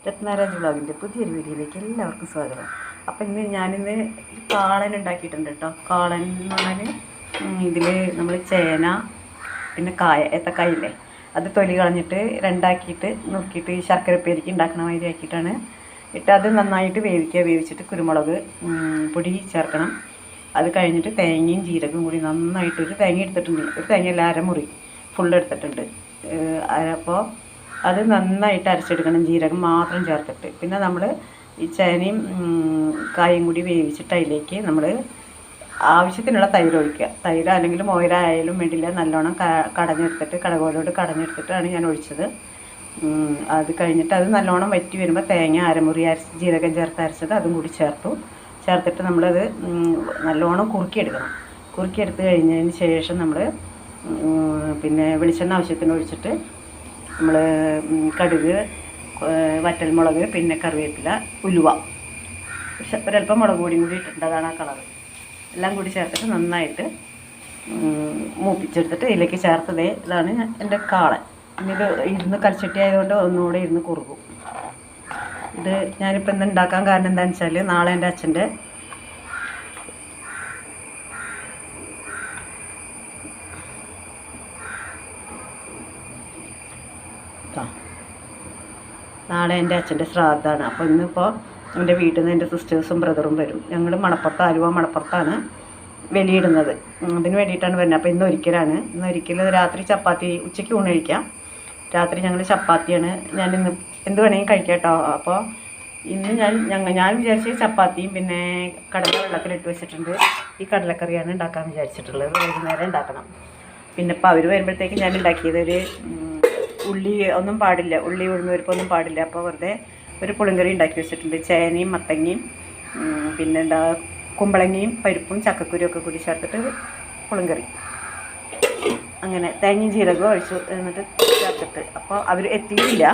രത്നാരാജ് വ്ളോഗിൻ്റെ പുതിയൊരു വീഡിയോയിലേക്ക് എല്ലാവർക്കും സ്വാഗതം. അപ്പം ഞാനിന്ന് കാളൻ ഉണ്ടാക്കിയിട്ടുണ്ട് കേട്ടോ. കാളൻ എന്ന് പറഞ്ഞാൽ ഇതിൽ നമ്മൾ ചേന പിന്നെ ഏത്തക്കായില്ലേ അത് തൊലി കളഞ്ഞിട്ട് രണ്ടാക്കിയിട്ട് നുറുക്കിയിട്ട് ശർക്കരപ്പേരിക്ക് ഉണ്ടാക്കണ മാതിരി ആക്കിയിട്ടാണ് ഇട്ട് അത് നന്നായിട്ട് വേവിച്ചിട്ട് കുരുമുളക് പൊടി ചേർക്കണം. അത് കഴിഞ്ഞിട്ട് തേങ്ങയും ജീരകവും കൂടി നന്നായിട്ട് ഒരു തേങ്ങ എടുത്തിട്ടുണ്ട്, ഒരു തേങ്ങയല്ല അരമുറി ഫുള്ള് എടുത്തിട്ടുണ്ട്. അപ്പോൾ അത് നന്നായിട്ട് അരച്ചെടുക്കണം, ജീരകം മാത്രം ചേർത്തിട്ട്. പിന്നെ നമ്മൾ ഈ ചേനയും കായും കൂടി വേവിച്ചിട്ട് അതിലേക്ക് നമ്മൾ ആവശ്യത്തിനുള്ള തൈര് ഒഴിക്കുക. തൈര് അല്ലെങ്കിൽ മോരായാലും വേണ്ടില്ല, നല്ലോണം കടഞ്ഞെടുത്തിട്ട് കടകോലോട് കടഞ്ഞെടുത്തിട്ടാണ് ഞാൻ ഒഴിച്ചത്. അത് കഴിഞ്ഞിട്ട് അത് നല്ലോണം വറ്റി വരുമ്പോൾ തേങ്ങ അരമുറി ജീരകം ചേർത്ത് അരച്ചത് അതും കൂടി ചേർത്തിട്ട് നമ്മളത് നല്ലോണം കുറുക്കിയെടുക്കണം. കുറുക്കിയെടുത്ത് കഴിഞ്ഞതിന് ശേഷം നമ്മൾ പിന്നെ വെളിച്ചെണ്ണ ആവശ്യത്തിന് ഒഴിച്ചിട്ട് നമ്മൾ കടുക്, വറ്റൽമുളക്, പിന്നെ കറിവേപ്പില, ഉലുവ, ഒരല്പം മുളക് പൊടിയും കൂടി ഇട്ടിട്ടുണ്ട്, അതാണ് ആ കളറ്. എല്ലാം കൂടി ചേർത്തിട്ട് നന്നായിട്ട് മൂപ്പിച്ചെടുത്തിട്ട് ഇതിലേക്ക് ചേർത്തതേ ഇതാണ് എൻ്റെ കാളൻ. ഇത് ഇരുന്ന് കൽച്ചട്ടി ആയതുകൊണ്ട് ഒന്നുകൂടെ ഇരുന്ന് കുറുകും. ഇത് ഞാനിപ്പോൾ ഇന്ന് ഉണ്ടാക്കാൻ കാരണം എന്താണെന്ന് വെച്ചാൽ നാളെ എൻ്റെ അച്ഛൻ്റെ ശ്രാദ്ധമാണ്. അപ്പോൾ ഇന്നിപ്പോൾ എൻ്റെ വീട്ടിൽ നിന്ന് എൻ്റെ സിസ്റ്റേഴ്സും ബ്രദറും വരും. ഞങ്ങൾ ആലുവ മണപ്പുറത്താണ് വെളിയിടുന്നത്, അതിന് വേണ്ടിയിട്ടാണ് വരുന്നത്. അപ്പോൾ ഇന്നൊരിക്കൽ രാത്രി ചപ്പാത്തി, ഉച്ചയ്ക്ക് ഊണ് കഴിക്കാം, രാത്രി ഞങ്ങൾ ചപ്പാത്തിയാണ്. ഞാനിന്ന് എന്ത് വേണമെങ്കിലും കഴിക്കാം കേട്ടോ. അപ്പോൾ ഇന്ന് ഞാൻ വിചാരിച്ച ചപ്പാത്തിയും പിന്നെ കടല വെള്ളത്തിലിട്ട് വെച്ചിട്ടുണ്ട്. ഈ കടലക്കറിയാണ് ഉണ്ടാക്കാൻ വിചാരിച്ചിട്ടുള്ളത്, വൈകുന്നേരം ഉണ്ടാക്കണം. പിന്നെ ഇപ്പോൾ അവർ വരുമ്പോഴത്തേക്ക് ഞാൻ ഉണ്ടാക്കിയത് ഉള്ളി ഒന്നും പാടില്ല, ഉള്ളി ഉഴുന്നുപരിപ്പൊന്നും പാടില്ല. അപ്പോൾ വെറുതെ ഒരു പുളിങ്കറി ഉണ്ടാക്കി വെച്ചിട്ടുണ്ട്. ചേനയും മത്തങ്ങയും പിന്നെന്താ കുമ്പളങ്ങയും പരിപ്പും ചക്കക്കുരും ഒക്കെ കൂടി ചേർത്തിട്ട് പുളിങ്കറി, അങ്ങനെ തേങ്ങയും ജീരകവും ഒഴിച്ചു എന്നിട്ട് ചേർത്തിട്ട്. അപ്പോൾ അവർ എത്തിയില്ല.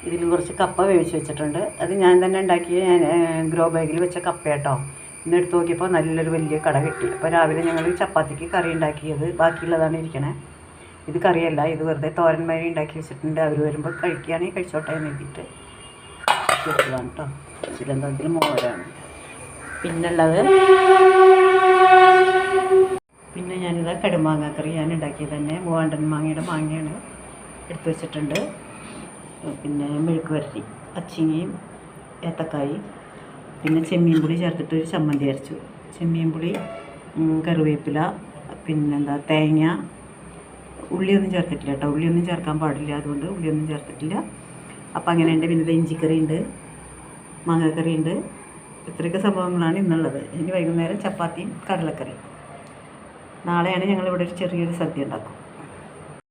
ഇതിൽ കുറച്ച് കപ്പ വേവിച്ച് വെച്ചിട്ടുണ്ട്. അത് ഞാൻ തന്നെ ഉണ്ടാക്കിയ ഗ്രോ ബാഗിൽ വെച്ച കപ്പ കേട്ടോ. ഇന്ന് എടുത്ത് നോക്കിയപ്പോൾ നല്ലൊരു വലിയ കട കിട്ടി. അപ്പോൾ രാവിലെ ഞങ്ങൾ ചപ്പാത്തിക്ക് കറി ഉണ്ടാക്കിയത് ബാക്കിയുള്ളതാണ് ഇരിക്കണേ. ഇത് കറിയല്ല, ഇത് വെറുതെ തോരന്മാരി ഉണ്ടാക്കി വെച്ചിട്ടുണ്ട്. അവർ വരുമ്പോൾ കഴിക്കുകയാണെങ്കിൽ കഴിച്ചോട്ടെ എന്ന് എഴുതിയിട്ട് വെച്ചതാണ് കേട്ടോ. ഇതിലെന്തെങ്കിലും മോരാണ്. പിന്നെ ഞാനിത് കടുമാങ്ങ കറി ഞാൻ ഉണ്ടാക്കിയത് തന്നെ. മൂവാണ്ടൻ മാങ്ങയുടെ മാങ്ങയാണ് എടുത്തു വെച്ചിട്ടുണ്ട്. പിന്നെ മെഴുക്ക് വരട്ടി, അച്ചിങ്ങയും ഏത്തക്കായും, പിന്നെ ചെമ്മീൻ പുളി ചേർത്തിട്ട് ഒരു ചമ്മന്തി അരച്ചു. ചെമ്മീൻ പുളി, കറിവേപ്പില, പിന്നെന്താ തേങ്ങ, ഉള്ളിയൊന്നും ചേർത്തിട്ടില്ല കേട്ടോ. ഉള്ളിയൊന്നും ചേർക്കാൻ പാടില്ല, അതുകൊണ്ട് ഉള്ളിയൊന്നും ചേർത്തിട്ടില്ല. അപ്പോൾ അങ്ങനെയുണ്ട്. പിന്നെ ഇഞ്ചിക്കറി ഉണ്ട്, മാങ്ങാക്കറി ഉണ്ട്. ഇത്രയൊക്കെ സംഭവങ്ങളാണ് ഇന്നുള്ളത്. ഇനി വൈകുന്നേരം ചപ്പാത്തിയും കടലക്കറി. നാളെയാണ് ഞങ്ങളിവിടെ ഒരു ചെറിയൊരു സദ്യ ഉണ്ടാക്കും.